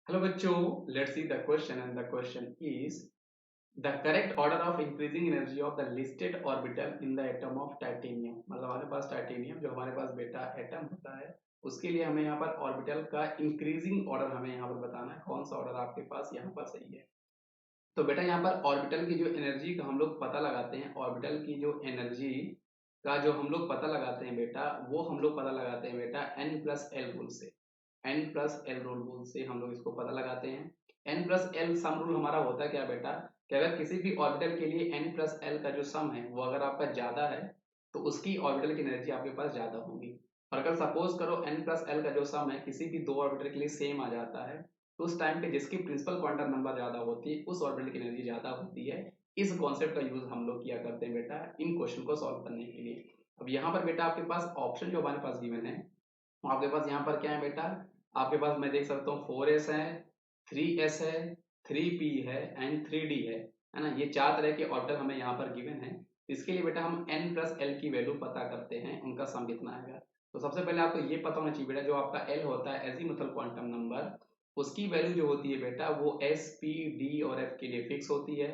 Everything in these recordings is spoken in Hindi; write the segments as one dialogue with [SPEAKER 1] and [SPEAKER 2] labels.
[SPEAKER 1] Hello बच्चों, let's see the question and the question is the correct order of increasing energy of the listed orbital in the atom of titanium। मतलब हमारे पास टाइटेनियम जो हमारे पास बेटा एटम होता है उसके लिए हमें यहाँ पर ऑर्बिटल का इंक्रीजिंग ऑर्डर हमें यहाँ पर बताना है। कौन सा ऑर्डर आपके पास यहाँ पर सही है? तो बेटा यहाँ पर ऑर्बिटल की जो एनर्जी का हम लोग पता लगाते हैं, ऑर्बिटल की जो एनर्जी का जो हम लोग पता लगाते हैं बेटा, वो हम लोग पता लगाते हैं बेटा n प्लस एल रूल से। n प्लस एल रूल से हम लोग इसको पता लगाते हैं। n plus L sum rule हमारा होता है क्या बेटा, कि अगर किसी भी ऑर्बिटल के लिए n प्लस एल का जो सम है वो अगर आपका ज्यादा है तो उसकी ऑर्बिटल की एनर्जी आपके पास ज्यादा होगी। और अगर सपोज करो n प्लस एल का जो सम है किसी भी दो ऑर्बिटल के लिए सेम आ जाता है तो उस टाइम पे जिसकी प्रिंसिपल क्वांटम नंबर ज्यादा होती है उस ऑर्बिटल की एनर्जी ज्यादा होती है। इस कॉन्सेप्ट का यूज हम लोग किया करते हैं बेटा इन क्वेश्चन को सॉल्व करने के लिए। अब यहाँ पर बेटा आपके पास ऑप्शन जो हमारे पास गिवन है, आपके पास यहाँ पर क्या है बेटा, आपके पास मैं देख सकता हूँ 4s है, 3s है, 3p है एंड 3d है ना। ये चार तरह के ऑर्बिटल हमें यहाँ पर गिवन है। इसके लिए बेटा हम n प्लस एल की वैल्यू पता करते हैं, उनका सम कितना आएगा। तो सबसे पहले आपको ये पता होना चाहिए बेटा, जो आपका l होता है एजीमुथल क्वांटम नंबर, उसकी वैल्यू जो होती है बेटा वो s p d और f के लिए फिक्स होती है।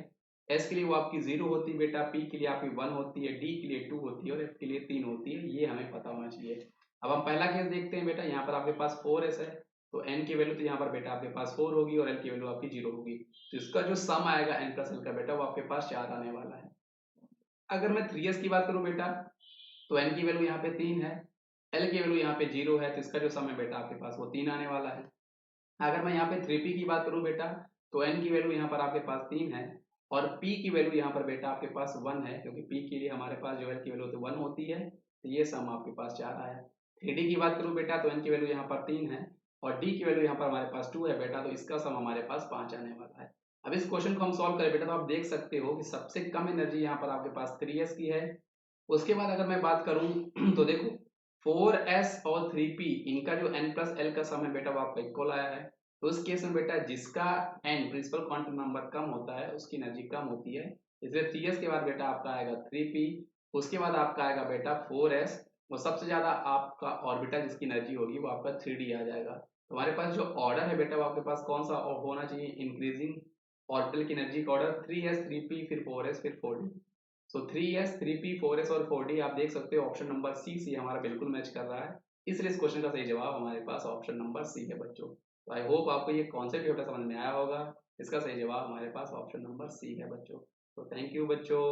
[SPEAKER 1] s के लिए वो आपकी 0 होती है बेटा, p के लिए आपकी 1 होती है, d के लिए 2 होती है और f के लिए 3 होती है। ये हमें पता होना चाहिए। अब हम पहला केस देखते हैं बेटा, यहाँ पर आपके पास 4s है तो n की वैल्यू तो यहाँ पर बेटा आपके पास 4 होगी और l की वैल्यू आपकी 0 होगी। तो इसका जो सम आएगा n प्लस l का बेटा वो आपके पास 4 आने वाला है। अगर मैं 3s की बात करूं बेटा तो n की वैल्यू यहाँ पे 3 है, l की वैल्यू यहाँ पे 0 है, तो इसका जो सम है बेटा आपके पास वो 3 आने वाला है। अगर मैं यहाँ पे 3p की बात करूं बेटा तो n की वैल्यू यहाँ पर आपके पास 3 है और p की वैल्यू यहाँ पर बेटा आपके पास 1 है, क्योंकि p के लिए हमारे पास जो l की वैल्यू तो 1 होती है। तो ये सम आपके पास 4 आया। 3d की बात करूं बेटा तो n की वैल्यू यहाँ पर 3 है और d की वैल्यू यहाँ पर हमारे पास 2 है बेटा, तो इसका सम हमारे पास 5 आने वाला है। अब इस क्वेश्चन को हम सॉल्व करें बेटा तो आप देख सकते हो कि सबसे कम एनर्जी यहाँ पर आपके पास 3s की है। उसके बाद अगर मैं बात करूं तो देखो 4s और 3p इनका जो n प्लस एल का सम है बेटा वो आपका इक्वल आया है। तो उस केस में बेटा जिसका n प्रिंसिपल क्वांटम नंबर कम होता है उसकी एनर्जी कम होती है। इसलिए 3s के बाद बेटा आपका आएगा 3p, उसके बाद आपका आएगा बेटा 4s और सबसे ज्यादा आपका ऑर्बिटल जिसकी एनर्जी होगी वो आपका 3d आ जाएगा। तो हमारे पास जो ऑर्डर है बेटा वो आपके पास कौन सा होना चाहिए, इंक्रीजिंग ऑर्बिटल की एनर्जी का ऑर्डर 3s 3p फिर 4s फिर 4d। सो 3s 3p 4s और 4d आप देख सकते हो ऑप्शन नंबर सी से हमारा बिल्कुल मैच कर रहा है। इसलिए इस क्वेश्चन का सही जवाब हमारे पास ऑप्शन नंबर सी है बच्चों। तो आई होप आपको ये कॉन्सेप्ट बेटा समझ में आया होगा। इसका सही जवाब हमारे पास ऑप्शन नंबर सी है बच्चों। तो थैंक यू बच्चों।